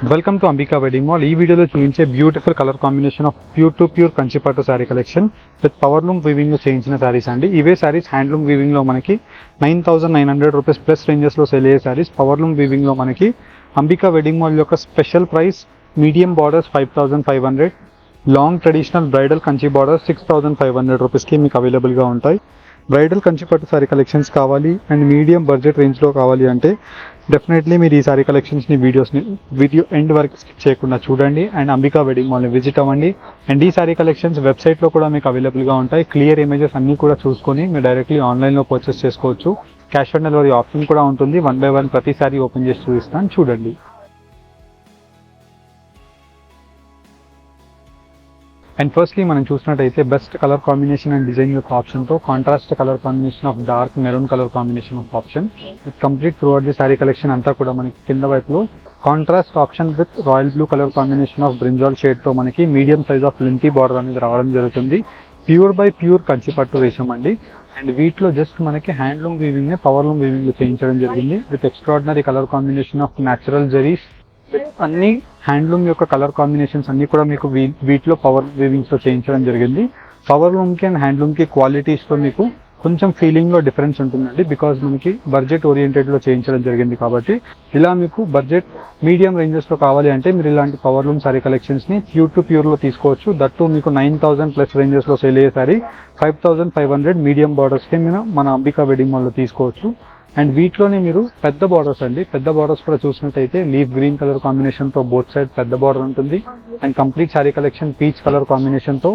Welcome to Ambika wedding mall. ఈ వీడియోలో చూపించే beautiful colour combination of pure to pure Kanchipattu sari collection with power loom weaving లో చేయించిన శారీస్ అండి. ఇవే శారీస్ హ్యాండ్లూమ్ వీవింగ్ లో మనకి 9,900 రూపీస్ ప్లస్ రేంజెస్ లో సేల్ అయ్యే శారీస్ పవర్ లూమ్ వీవింగ్ లో మనకి అంబికా వెడ్డింగ్ మాల్ యొక్క special price medium borders 5,500, long traditional bridal Kanchi borders 6,500 రూపీస్కి మీకు అవైలబుల్గా ఉంటాయి. బ్రైడల్ కంచిపట్టు శారీ కలెక్షన్స్ కావాలి అండ్ మీడియం బడ్జెట్ రేంజ్లో కావాలి అంటే డెఫినెట్లీ మీరు ఈ శారీ కలెక్షన్స్ని వీడియో ఎండ్ వరకు స్కిప్ చేయకుండా చూడండి అండ్ అంబికా వెడ్డింగ్ మాల్ని విజిట్ అవ్వండి. అండ్ ఈ శారీ కలెక్షన్స్ వెబ్సైట్లో కూడా మీకు అవైలబుల్గా ఉంటాయి. క్లియర్ ఇమేజెస్ అన్నీ కూడా చూసుకొని మీరు డైరెక్ట్లీ ఆన్లైన్లో పర్చేస్ చేసుకోవచ్చు. క్యాష్ ఆన్ డెలివరీ ఆప్షన్ కూడా ఉంటుంది. 1 by 1 ప్రతి శారీ ఓపెన్ చేసి చూపిస్తాను, చూడండి. అండ్ ఫస్ట్లీ మనం చూసినట్టయితే best colour combination and design యొక్క ఆప్షన్తో contrast colour combination of dark maroon colour combination of option with complete throughout the sari collection అంతా కూడా మనకి కింద వైపులో contrast option with royal blue colour combination of brinjal షేడ్తో మనకి medium size of lengthy border అనేది రావడం జరుగుతుంది. ప్యూర్ బై ప్యూర్ కంచిపట్టు రేషం అండి. అండ్ వీటిలో జస్ట్ మనకి handloom weaving power loom weaving చేయించడం జరిగింది with extraordinary colour combination of natural zaris. అన్ని హ్యాండ్లూమ్ యొక్క కలర్ కాంబినేషన్స్ అన్ని కూడా మీకు వీటిలో పవర్ వీవింగ్స్ తో చేయించడం జరిగింది. పవర్ లూమ్ కి అండ్ హ్యాండ్లూమ్ కి క్వాలిటీస్ తో మీకు కొంచెం ఫీలింగ్ లో డిఫరెన్స్ ఉంటుందండి. బికాజ్ మనకి బడ్జెట్ ఓరియంటెడ్ లో చేయించడం జరిగింది కాబట్టి ఇలా మీకు బడ్జెట్ మీడియం రేంజెస్ లో కావాలి అంటే మీరు ఇలాంటి పవర్ లూమ్ సారీ కలెక్షన్స్ ని ప్యూర్ టు ప్యూర్ లో తీసుకోవచ్చు. దట్టు మీకు 9,000 ప్లస్ రేంజెస్ లో సేల్ అయ్యే సారీ 5,500 మీడియం బార్డర్స్ కి మీరు మన అంబికా వెడ్డింగ్ మాల్ లో తీసుకోవచ్చు. అండ్ వీటిలోనే మీరు పెద్ద బార్డర్స్ అండి, పెద్ద బార్డర్స్ కూడా చూసినట్టయితే లీఫ్ గ్రీన్ కలర్ కాంబినేషన్ తో బోత్ సైడ్ పెద్ద బార్డర్ ఉంటుంది. And complete sari collection peach colour combination తో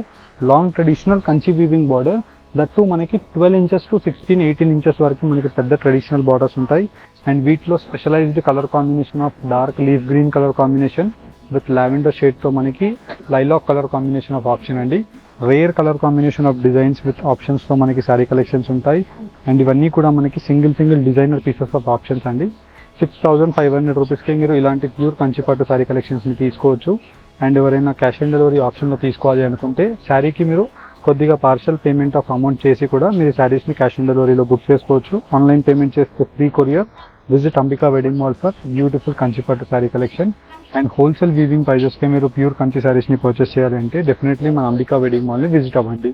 long traditional Kanchi weaving border, that మనకి 12 ఇంచెస్ టు 18 ఇంచెస్ వరకు మనకి పెద్ద ట్రెడిషనల్ బార్డర్స్ ఉంటాయి. అండ్ వీటిలో specialised colour combination of dark leaf green colour combination with lavender shade తో మనకి lilac colour combination of option అండి. Rare colour combination of designs with options తో మనకి శారీ కలెక్షన్స్ ఉంటాయి. అండ్ ఇవన్నీ కూడా మనకి single designer pieces of options అండి. 6,500 రూపీస్కి మీరు ఇలాంటి ప్యూర్ కంచిపట్టు శారీ కలెక్షన్స్ ని తీసుకోవచ్చు. అండ్ ఎవరైనా క్యాష్ ఆన్ డెలివరీ ఆప్షన్ లో తీసుకోవాలి అనుకుంటే శారీకి మీరు కొద్దిగా పార్షల్ పేమెంట్ ఆఫ్ అమౌంట్ చేసి కూడా మీరు శారీస్ ని క్యాష్ ఆన్ డెలివరీలో బుక్ చేసుకోవచ్చు. ఆన్లైన్ పేమెంట్ చేస్తే free courier. Visit Ambika wedding mall for beautiful Kanchipattu sari collection. And wholesale weaving ప్రైజెస్కి మీరు ప్యూర్ కంచి శారీస్ని పర్చేస్ చేయాలంటే డెఫినెట్లీ మన అంబికా వెడ్డింగ్ మాల్ని విజిట్ అవ్వండి.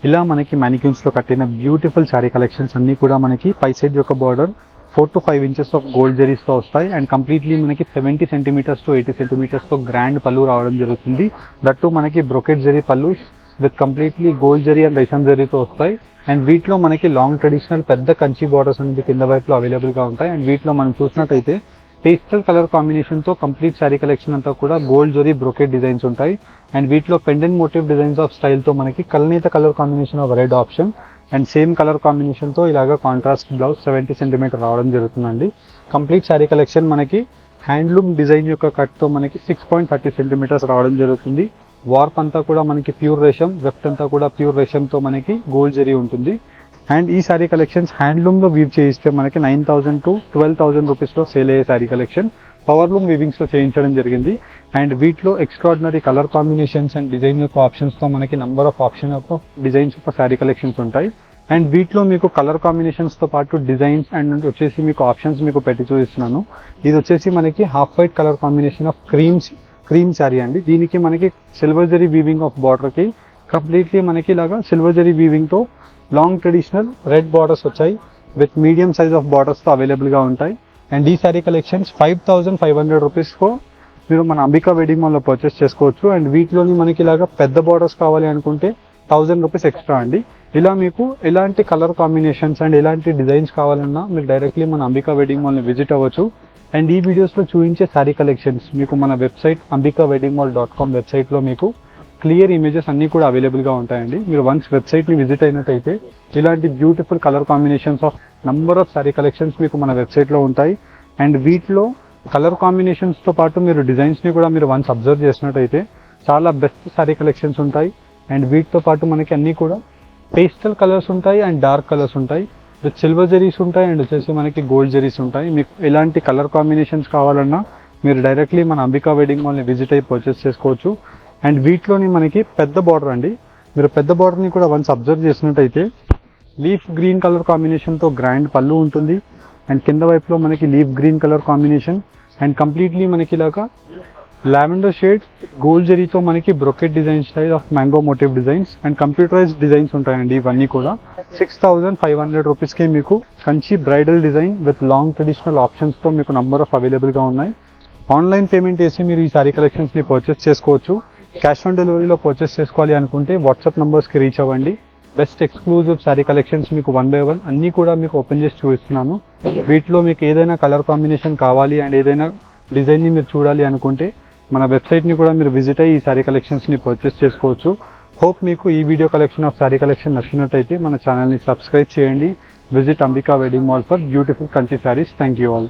ఇలా మనకి మ్యానిక్యూన్స్లో కట్టిన బ్యూటిఫుల్ శారీ కలెక్షన్స్ అన్నీ కూడా మనకి పై సైడ్ యొక్క border 4 to 5 inches of gold జరీస్తో వస్తాయి. అండ్ కంప్లీట్లీ మనకి 70 సెంటీమీటర్స్ టు 80 సెంటీమీటర్స్తో గ్రాండ్ పళ్ళు రావడం జరుగుతుంది. దట్టు మనకి బ్రొకెట్ జరీ పళ్ళు విత్ కంప్లీట్లీ గోల్డ్ జరీ అండ్ రేషం జరీతో వస్తాయి. అండ్ వీటిలో మనకి లాంగ్ ట్రెడిషనల్ పెద్ద కంచి బార్డర్స్ అనేది కింద వైపులో అవైలబుల్గా ఉంటాయి. అండ్ వీటిలో మనం చూసినట్టయితే పేస్టల్ కలర్ కాంబినేషన్ తో కంప్లీట్ శారీ కలెక్షన్ అంతా కూడా గోల్డ్ జరీ బ్రొకెట్ డిజైన్స్ ఉంటాయి. అండ్ వీటిలో pendant motif designs of style తో మనకి కల్నేత colour combination of red option and same colour combination తో ఇలాగా కాంట్రాస్ట్ బ్లౌజ్ 70 సెంటీమీటర్ రావడం జరుగుతుందండి. కంప్లీట్ శారీ కలెక్షన్ మనకి హ్యాండ్లూమ్ డిజైన్ యొక్క కట్ తో మనకి 6.30 సెంటీమీటర్స్ రావడం జరుగుతుంది. వార్ప్ అంతా కూడా మనకి ప్యూర్ రేషం, వెఫ్ట్ అంతా కూడా ప్యూర్ రేషం తో మనకి గోల్డ్ జరీ ఉంటుంది. అండ్ ఈ శారీ కలెక్షన్స్ హ్యాండ్లూమ్ లో వీవ్ చేయిస్తే మనకి 9,000 to 12,000 రూపీస్ లో సేల్ అయ్యే శారీ కలెక్షన్ పవర్ లూమ్ వీవింగ్స్ లో చేయించడం జరిగింది. అండ్ వీటిలో extraordinary colour combinations and design యొక్క ఆప్షన్స్ తో మనకి నంబర్ ఆఫ్ ఆప్షన్ యొక్క డిజైన్స్ యొక్క శారీ కలెక్షన్స్ ఉంటాయి. అండ్ వీటిలో మీకు కలర్ కాంబినేషన్స్ తో పాటు డిజైన్స్ అండ్ వచ్చేసి మీకు ఆప్షన్స్ మీకు పెట్టి చూపిస్తున్నాను. ఇది వచ్చేసి మనకి half white colour combination of cream sari అండి. దీనికి మనకి silver zari weaving of border కి కంప్లీట్లీ మనకి ఇలాగా సిల్వర్ జరీ వీవింగ్ తో లాంగ్ ట్రెడిషనల్ రెడ్ బార్డర్స్ వచ్చాయి with medium size of borders తో అవైలబుల్ గా ఉంటాయి. అండ్ ఈ శారీ కలెక్షన్స్ 5,500 రూపీస్ కు మీరు మన అంబికా వెడ్డింగ్ మాల్ లో పర్చేస్ చేసుకోవచ్చు. అండ్ వీటిలోని మనకి ఇలాగా పెద్ద బార్డర్స్ కావాలి అనుకుంటే 1,000 రూపీస్ ఎక్స్ట్రా అండి. ఇలా మీకు ఎలాంటి కలర్ కాంబినేషన్స్ అండ్ ఎలాంటి డిజైన్స్ కావాలన్నా మీరు డైరెక్ట్లీ మన అంబికా వెడ్డింగ్ మాల్ ని విజిట్ అవ్వచ్చు. అండ్ ఈ వీడియోస్ లో చూపించే శారీ కలెక్షన్స్ మీకు మన వెబ్సైట్ ambikaweddingmall.com వెబ్సైట్ లో మీకు క్లియర్ ఇమేజెస్ అన్ని కూడా అవైలబుల్ గా ఉంటాయండి. మీరు వన్స్ వెబ్సైట్ ని విజిట్ అయినట్టయితే ఇలాంటి beautiful colour combinations of number of sari collections మీకు మన వెబ్సైట్ లో ఉంటాయి. అండ్ వీటిలో కలర్ కాంబినేషన్స్ తో పాటు మీరు డిజైన్స్ ని కూడా మీరు వన్స్ అబ్జర్వ్ చేసినట్టయితే చాలా బెస్ట్ శారీ కలెక్షన్స్ ఉంటాయి. అండ్ వీటితో పాటు మనకి అన్ని కూడా పేస్టల్ కలర్స్ ఉంటాయి అండ్ డార్క్ కలర్స్ ఉంటాయి విత్ సిల్వర్ జరీస్ ఉంటాయి అండ్ వచ్చేసి మనకి గోల్డ్ జరీస్ ఉంటాయి. మీకు ఎలాంటి కలర్ కాంబినేషన్స్ కావాలన్నా మీరు డైరెక్ట్లీ మన అంబికా వెడ్డింగ్ మాల్ ని విజిట్ అయ్యి పర్చేస్ చేసుకోవచ్చు. అండ్ వీటిలోని మనకి పెద్ద బార్డర్ అండి. మీరు పెద్ద బార్డర్ ని కూడా వన్స్ అబ్జర్వ్ చేసినట్టయితే లీఫ్ గ్రీన్ కలర్ కాంబినేషన్ తో గ్రాండ్ పళ్ళు ఉంటుంది. అండ్ కింద వైపులో మనకి leaf green colour combination and completely మనకి ఇలాగా లావెండర్ షేడ్ గోల్డ్ జరీతో మనకి brocade design style of mango motif designs and computerised designs ఉంటాయండి ఇవన్నీ కూడా. 6,500 రూపీస్కి మీకు Kanchi bridal design with long traditional ఆప్షన్స్తో మీకు నంబర్ ఆఫ్ అవైలబుల్గా ఉన్నాయి. ఆన్లైన్ పేమెంట్ చేసి మీరు ఈ సారీ కలెక్షన్స్ని పర్చేస్ చేసుకోవచ్చు. క్యాష్ ఆన్ డెలివరీలో పర్చేస్ చేసుకోవాలి అనుకుంటే వాట్సాప్ నంబర్స్కి రీచ్ అవ్వండి. బెస్ట్ ఎక్స్క్లూజివ్ సారీ కలెక్షన్స్ మీకు 1 by 1 అన్నీ కూడా మీకు ఓపెన్ చేసి చూపిస్తున్నాను. వీటిలో మీకు ఏదైనా కలర్ కాంబినేషన్ కావాలి అండ్ ఏదైనా డిజైన్ని మీరు చూడాలి అనుకుంటే మన వెబ్సైట్ని కూడా మీరు విజిట్ అయ్యి ఈ సారీ కలెక్షన్స్ని పర్చేస్ చేసుకోవచ్చు. హోప్ మీకు ఈ video collection of sorry collection నచ్చినట్టయితే మన ఛానల్ని సబ్స్క్రైబ్ చేయండి. Visit Ambika wedding mall for beautiful Kanchi saris. Thank you all.